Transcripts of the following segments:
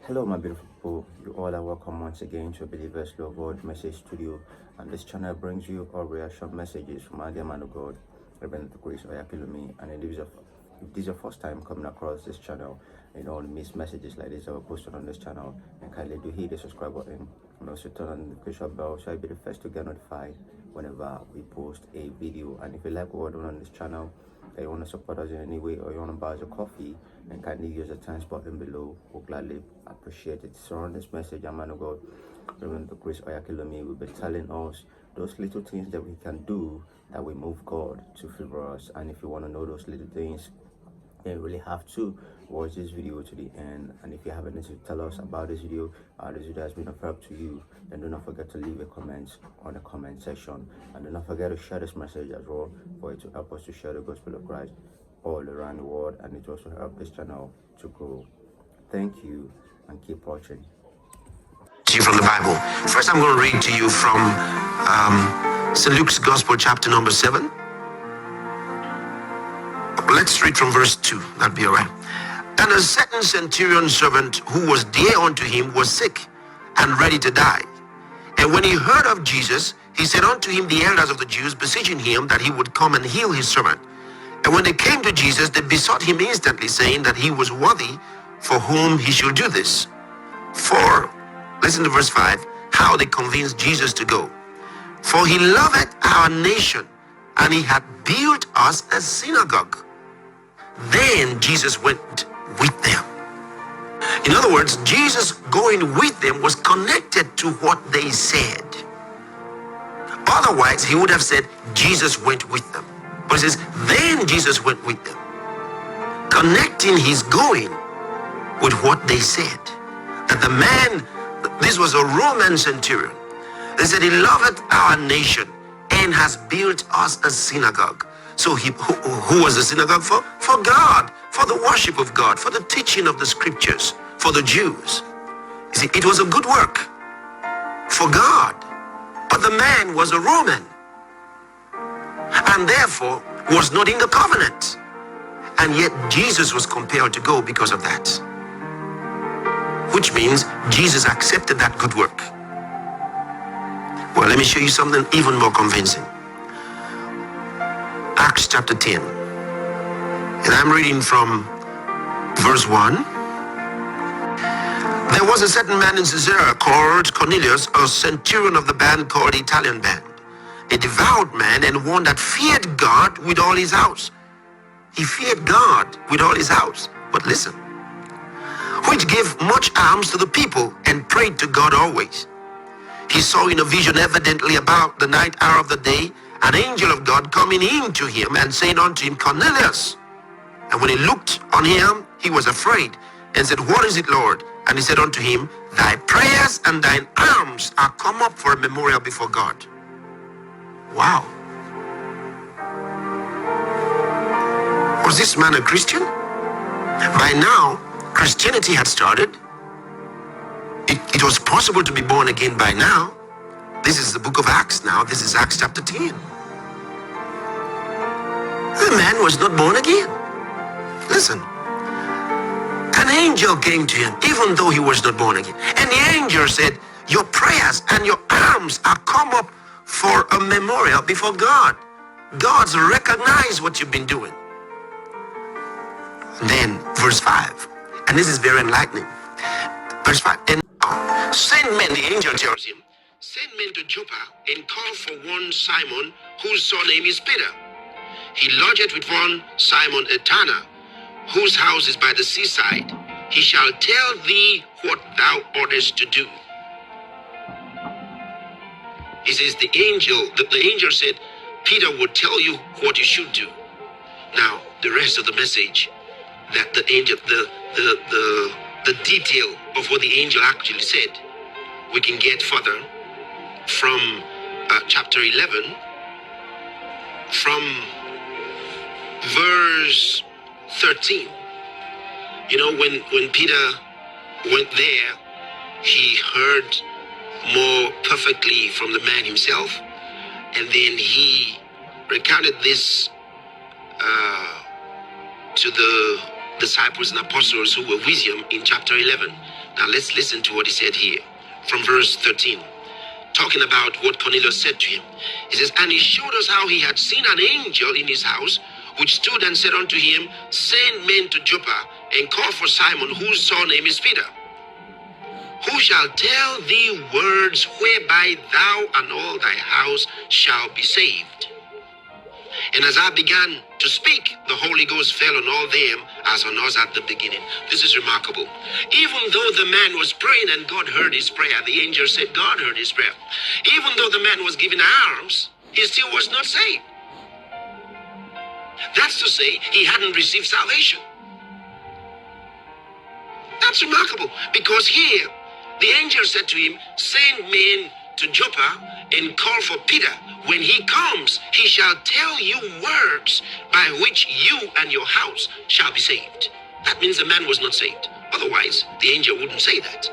Hello, my beautiful people. You all are welcome once again to Believers Love Word Message Studio. And this channel brings you all reaction messages from our dear man of God, Reverend OYAKHILOME. And if this is your first time coming across this channel, you don't miss messages like this that are posted on this channel. And kindly do hit the subscribe button and also turn on the notification bell so you'll be the first to get notified whenever we post a video. And if you like what we're doing on this channel, that you want to support us in any way, or you want to buy us a coffee, then kindly use the thanks button below. We'll gladly appreciate it. So on this message, a man of God, Reverend OYAKHILOME, will be telling us those little things that we can do that will move God to favor us. And if you want to know those little things, then you really have to watch this video to the end. And if you have anything to tell us about this video has been of help to you, then do not forget to leave a comment on the comment section, and do not forget to share this message as well, for it to help us to share the gospel of Christ all around the world, and it also help this channel to grow. Thank you, and keep watching. To you from the Bible. First, I'm going to read to you from St. Luke's Gospel, chapter number 7. Let's read from verse 2. That'll be all right. And a certain centurion servant who was dear unto him was sick and ready to die. And when he heard of Jesus, he said unto him the elders of the Jews, beseeching him that he would come and heal his servant. And when they came to Jesus, they besought him instantly, saying that he was worthy for whom he should do this. For, listen to verse 5, how they convinced Jesus to go. For he loveth our nation, and he had built us a synagogue. Then Jesus went with them. In other words, Jesus going with them was connected to what they said. Otherwise, he would have said, Jesus went with them. But it says, then Jesus went with them, connecting his going with what they said. That the man, this was a Roman centurion. They said, he loveth our nation and has built us a synagogue. So who was the synagogue for? For God, for the worship of God, for the teaching of the scriptures, for the Jews. You see, it was a good work for God. But the man was a Roman, and therefore was not in the covenant. And yet Jesus was compelled to go because of that. Which means Jesus accepted that good work. Well, let me show you something even more convincing. Acts chapter 10. And I'm reading from verse 1. There was a certain man in Caesarea called Cornelius, a centurion of the band called the Italian band, a devout man and one that feared God with all his house. He feared God with all his house. But listen, which gave much alms to the people and prayed to God always. He saw in a vision, evidently about the ninth hour of the day, an angel of God coming in to him and saying unto him, Cornelius. And when he looked on him, he was afraid and said, What is it, Lord? And he said unto him, Thy prayers and thine alms are come up for a memorial before God. Wow. Was this man a Christian? By now, Christianity had started. It was possible to be born again by now. This is the book of Acts now. This is Acts chapter 10. The man was not born again. Listen. An angel came to him, even though he was not born again. And the angel said, Your prayers and your alms are come up for a memorial before God. God's recognized what you've been doing. And then verse 5. And this is very enlightening. Verse 5. And send men, the angel tells him, send men to Joppa and call for one Simon, whose surname is Peter. He lodgeth with one Simon a tanner, whose house is by the seaside. He shall tell thee what thou oughtest to do. He says the angel said, Peter will tell you what you should do. Now, the rest of the message, that the angel, the detail of what the angel actually said, we can get further from chapter 11, from verse 13. You know, when Peter went there, he heard more perfectly from the man himself, and then he recounted this to the disciples and apostles who were with him in chapter 11. Now let's listen to what he said here from verse 13. Talking about what Cornelius said to him. He says, and he showed us how he had seen an angel in his house, which stood and said unto him, send men to Joppa, and call for Simon, whose surname is Peter, who shall tell thee words whereby thou and all thy house shall be saved. And as I began to speak, the Holy Ghost fell on all them as on us at the beginning. This is remarkable. Even though the man was praying and God heard his prayer, the angel said God heard his prayer. Even though the man was given alms, he still was not saved. That's to say, he hadn't received salvation. That's remarkable, because here, the angel said to him, send men to Joppa and call for Peter. When he comes, he shall tell you words by which you and your house shall be saved. That means the man was not saved. Otherwise, the angel wouldn't say that.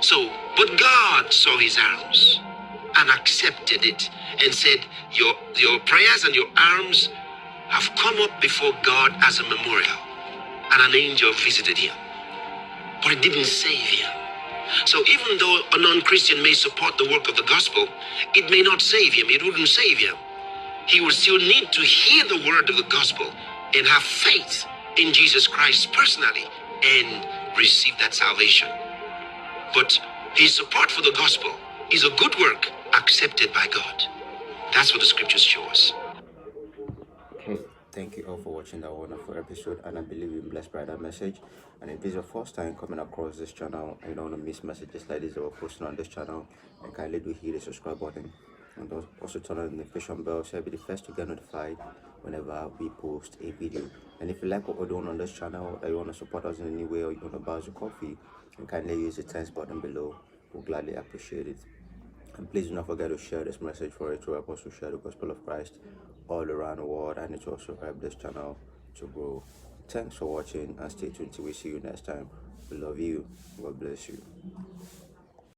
So, but God saw his alms and accepted it and said, your prayers and your alms have come up before God as a memorial. And an angel visited him. But it didn't save him. So even though a non-Christian may support the work of the gospel, it may not save him. It wouldn't save him. He will still need to hear the word of the gospel and have faith in Jesus Christ personally and receive that salvation. But his support for the gospel is a good work accepted by God. That's what the scriptures show us. Okay, thank you all for watching that wonderful episode, and I believe you're blessed by that message. And if this is your first time coming across this channel and you don't want to miss messages like this that we're posting on this channel, then kindly do hit the subscribe button and also turn on the notification bell so you'll be the first to get notified whenever we post a video. And if you like what we're doing on this channel, that you want to support us in any way, or you want to buy us a coffee, then kindly use the thanks button below. We'll gladly appreciate it. And please do not forget to share this message for it to help us to share the gospel of Christ all around the world, and it will also help this channel to grow. Thanks for watching, and stay tuned till we see you next time. We love you. God bless you.